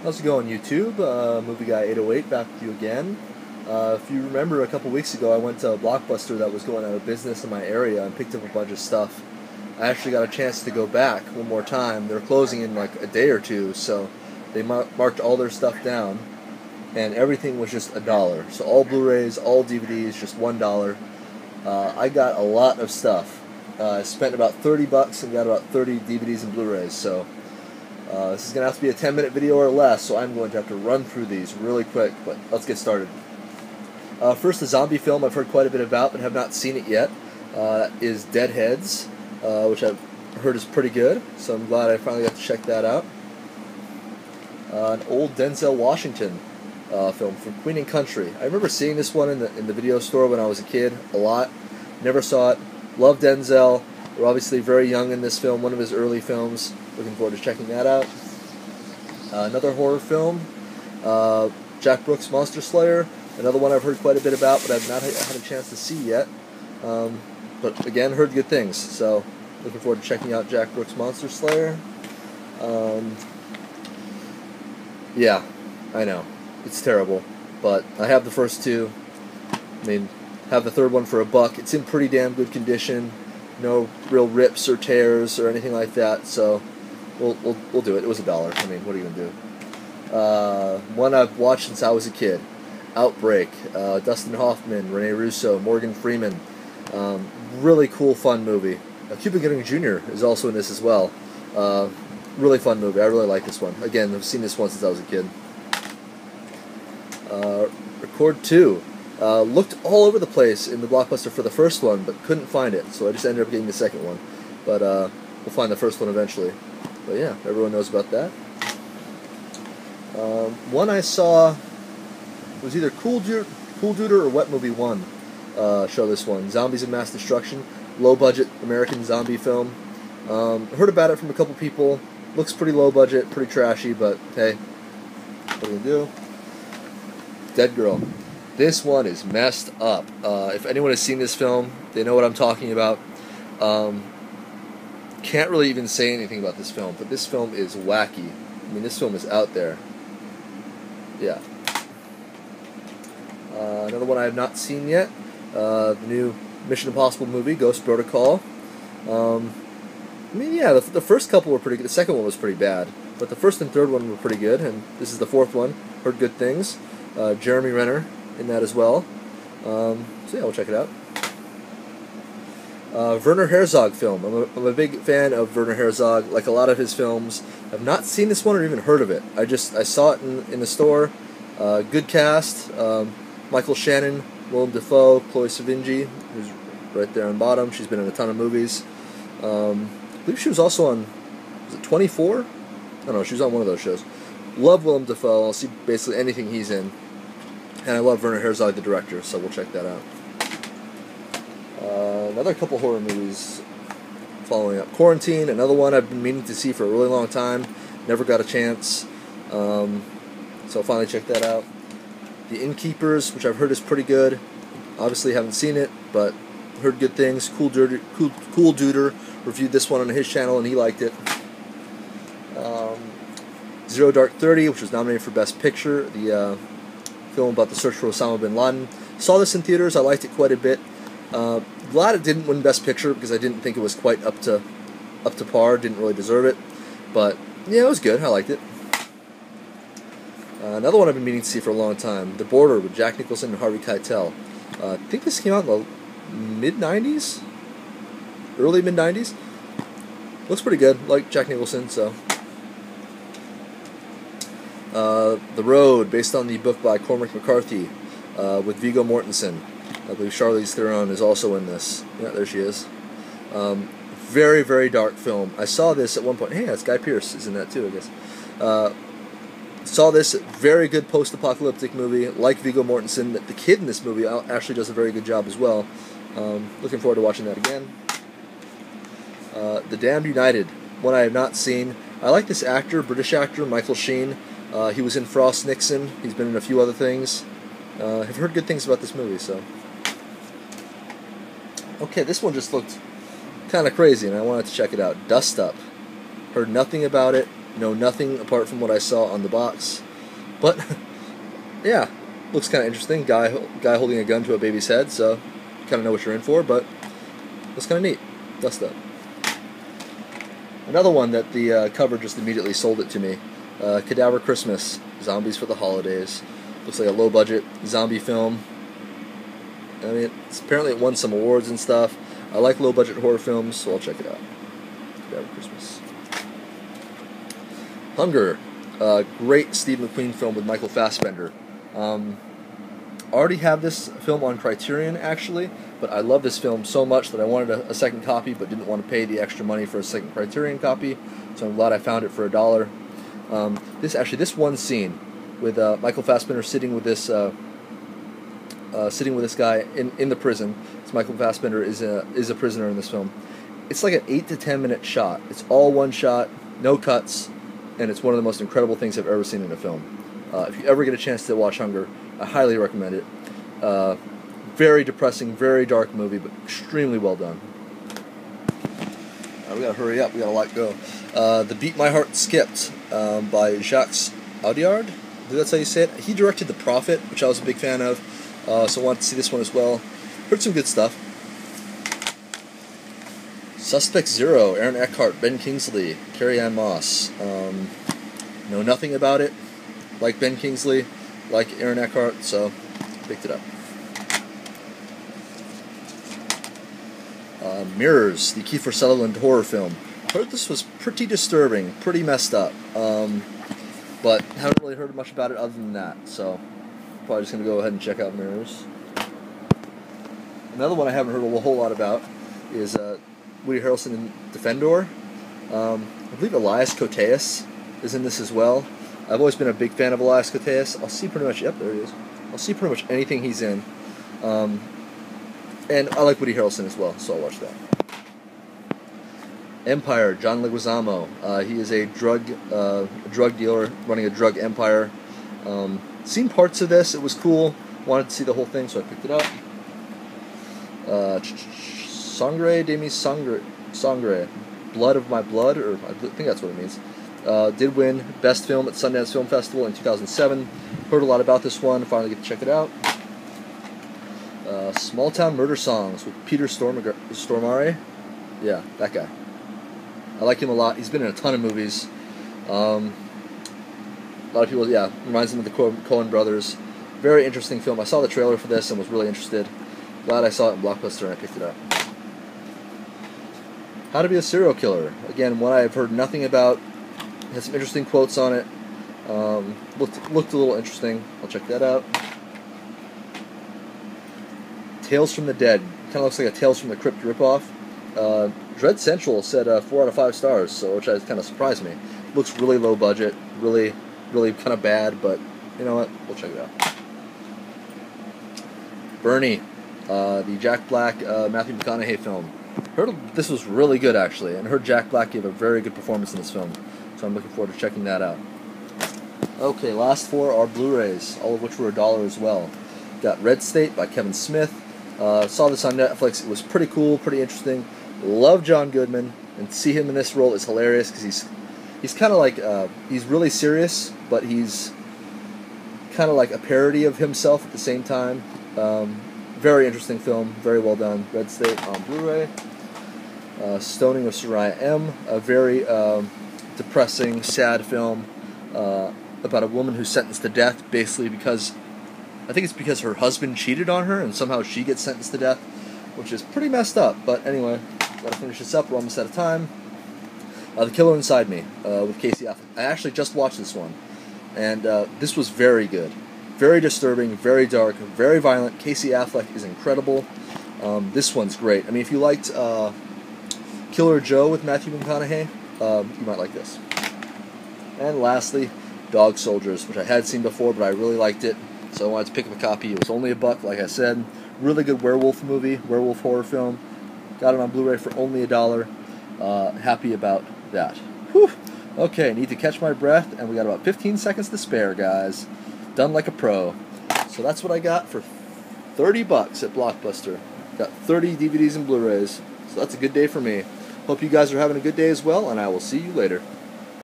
How's it going, YouTube? Movie Guy 808 back with you again. If you remember, a couple weeks ago I went to a Blockbuster that was going out of business in my area and picked up a bunch of stuff. I actually got a chance to go back one more time. They're closing in like a day or two, so they marked all their stuff down, and everything was just $1. So all Blu-rays, all DVDs, just $1. I got a lot of stuff. I spent about $30 and got about 30 DVDs and Blu-rays, so this is going to have to be a 10-minute video or less, so I'm going to have to run through these really quick, but let's get started. First, a zombie film I've heard quite a bit about, but have not seen it yet, is Deadheads, which I've heard is pretty good, so I'm glad I finally got to check that out. An old Denzel Washington film from Queen and Country. I remember seeing this one in the video store when I was a kid a lot. Never saw it. Love Denzel. We're obviously very young in this film, one of his early films. Looking forward to checking that out. Another horror film, Jack Brooks' Monster Slayer. Another one I've heard quite a bit about, but I've not had a chance to see yet. But again, heard good things, so looking forward to checking out Jack Brooks' Monster Slayer. Yeah, I know. It's terrible, but I have the first two. I mean, have the third one for $1. It's in pretty damn good condition. No real rips or tears or anything like that, so we'll do it. It was $1. I mean, what are you gonna do? One I've watched since I was a kid. Outbreak. Dustin Hoffman, Rene Russo, Morgan Freeman. Really cool, fun movie. Cuba Gooding Jr. is also in this as well. Really fun movie. I really like this one. Again, I've seen this one since I was a kid. Record 2. Looked all over the place in the Blockbuster for the first one, but couldn't find it, so I just ended up getting the second one. But we'll find the first one eventually. But yeah, everyone knows about that. One I saw was either Cool Duder or Wet Movie 1 show this one. Zombies of Mass Destruction. Low-budget American zombie film. Heard about it from a couple people. Looks pretty low-budget, pretty trashy, but hey, what are you gonna do? Dead Girl. This one is messed up. If anyone has seen this film, they know what I'm talking about. Can't really even say anything about this film, but this film is wacky. I mean, this film is out there. Yeah. Another one I have not seen yet. The new Mission Impossible movie, Ghost Protocol. I mean, yeah, the first couple were pretty good. The second one was pretty bad, but the first and third one were pretty good, and this is the fourth one. Heard good things. Jeremy Renner in that as well. So yeah, we'll check it out. Werner Herzog film. I'm a big fan of Werner Herzog. Like a lot of his films, I've not seen this one or even heard of it. I saw it in the store. Good cast. Michael Shannon, Willem Dafoe, Chloe Sevigny, who's right there on the bottom. She's been in a ton of movies. I believe she was also on, was it 24? I don't know, she was on one of those shows. Love Willem Dafoe. I'll see basically anything he's in. And I love Werner Herzog, the director, so we'll check that out. Another couple horror movies following up. Quarantine, another one I've been meaning to see for a really long time. Never got a chance. So I'll finally check that out. The Innkeepers, which I've heard is pretty good. Obviously haven't seen it, but heard good things. Cool Duder reviewed this one on his channel, and he liked it. Zero Dark 30, which was nominated for Best Picture. The film about the search for Osama bin Laden. Saw this in theaters. I liked it quite a bit. Glad it didn't win Best Picture because I didn't think it was quite up to par. Didn't really deserve it, but yeah, it was good. I liked it. Another one I've been meaning to see for a long time. The Border with Jack Nicholson and Harvey Keitel. I think this came out in the mid-90s, early mid-90s. Looks pretty good. Like Jack Nicholson, so. The Road, based on the book by Cormac McCarthy, with Viggo Mortensen. I believe Charlize Theron is also in this. Yeah, there she is. Very, very dark film. I saw this at one point. Hey, that's Guy Pearce is in that too, I guess. Saw this, very good post-apocalyptic movie, like Viggo Mortensen. The kid in this movie actually does a very good job as well. Looking forward to watching that again. The Damned United, one I have not seen. I like this actor, British actor, Michael Sheen. He was in Frost Nixon. He's been in a few other things. I've heard good things about this movie, so. Okay, this one just looked kind of crazy, and I wanted to check it out. Dust Up. Heard nothing about it. Know nothing apart from what I saw on the box, but yeah, looks kind of interesting. Guy holding a gun to a baby's head, so kind of know what you're in for, but looks kind of neat. Dust up. Another one that the cover just immediately sold it to me. Cadaver Christmas, Zombies for the Holidays. Looks like a low-budget zombie film. I mean, apparently it won some awards and stuff. I like low-budget horror films, so I'll check it out. Cadaver Christmas. Hunger, great Steve McQueen film with Michael Fassbender. Already have this film on Criterion, actually, but I love this film so much that I wanted a second copy, but didn't want to pay the extra money for a second Criterion copy, so I'm glad I found it for $1. This one scene with Michael Fassbender sitting with this guy in the prison. So Michael Fassbender is a prisoner in this film. It's like an 8 to 10 minute shot. It's all one shot, no cuts, and it's one of the most incredible things I've ever seen in a film. If you ever get a chance to watch Hunger, I highly recommend it. Very depressing, very dark movie, but extremely well done. We gotta hurry up. We gotta let go. The Beat My Heart Skipped by Jacques Audiard. I think that's how you say it. He directed The Prophet, which I was a big fan of, so I wanted to see this one as well. Heard some good stuff. Suspect Zero, Aaron Eckhart, Ben Kingsley, Carrie-Anne Moss. Know nothing about it. Like Ben Kingsley, like Aaron Eckhart, so picked it up. Mirrors, the Kiefer Sutherland horror film. Heard this was pretty disturbing, pretty messed up, but haven't really heard much about it other than that, so probably just going to go ahead and check out Mirrors. Another one I haven't heard a whole lot about is Woody Harrelson in Defendor. I believe Elias Koteas is in this as well. I've always been a big fan of Elias Koteas. I'll see pretty much, yep, there he is. I'll see pretty much anything he's in. And I like Woody Harrelson as well, so I'll watch that. Empire, John Leguizamo. He is a drug dealer running a drug empire. Seen parts of this. It was cool. Wanted to see the whole thing, so I picked it up. Sangre de mi sangre. Blood of my blood, or I think that's what it means. Did win Best Film at Sundance Film Festival in 2007. Heard a lot about this one. Finally get to check it out. Small Town Murder Songs with Peter Stormare. Yeah, that guy. I like him a lot. He's been in a ton of movies. A lot of people, yeah, reminds them of the Coen brothers. Very interesting film. I saw the trailer for this and was really interested. Glad I saw it in Blockbuster and I picked it up. How to Be a Serial Killer. Again, one I've heard nothing about. Has some interesting quotes on it. Looked a little interesting. I'll check that out. Tales from the Dead. Kind of looks like a Tales from the Crypt ripoff. Dread Central said 4 out of 5 stars, so which kind of surprised me. Looks really low budget, really kind of bad, but you know what? We'll check it out. Bernie, the Jack Black Matthew McConaughey film. Heard this was really good actually, and heard Jack Black gave a very good performance in this film, so I'm looking forward to checking that out. Okay, last 4 are Blu-rays, all of which were $1 as well. Got Red State by Kevin Smith. Saw this on Netflix. It was pretty cool, pretty interesting. Love John Goodman, and see him in this role is hilarious because he's kind of like he's really serious, but he's kind of like a parody of himself at the same time. Very interesting film, very well done. Red State on Blu-ray. Stoning of Soraya M, a very depressing, sad film about a woman who's sentenced to death basically because I think it's because her husband cheated on her and somehow she gets sentenced to death, which is pretty messed up. But anyway, gotta finish this up. We're almost out of time. The Killer Inside Me with Casey Affleck. I actually just watched this one, and this was very good. Very disturbing, very dark, very violent. Casey Affleck is incredible. This one's great. I mean, if you liked Killer Joe with Matthew McConaughey, you might like this. And lastly, Dog Soldiers, which I had seen before, but I really liked it. So I wanted to pick up a copy. It was only $1, like I said. Really good werewolf movie, werewolf horror film. Got it on Blu-ray for only $1. Happy about that. Whew. Okay, need to catch my breath, and we got about 15 seconds to spare, guys. Done like a pro. So that's what I got for $30 at Blockbuster. Got 30 DVDs and Blu-rays. So that's a good day for me. Hope you guys are having a good day as well, and I will see you later.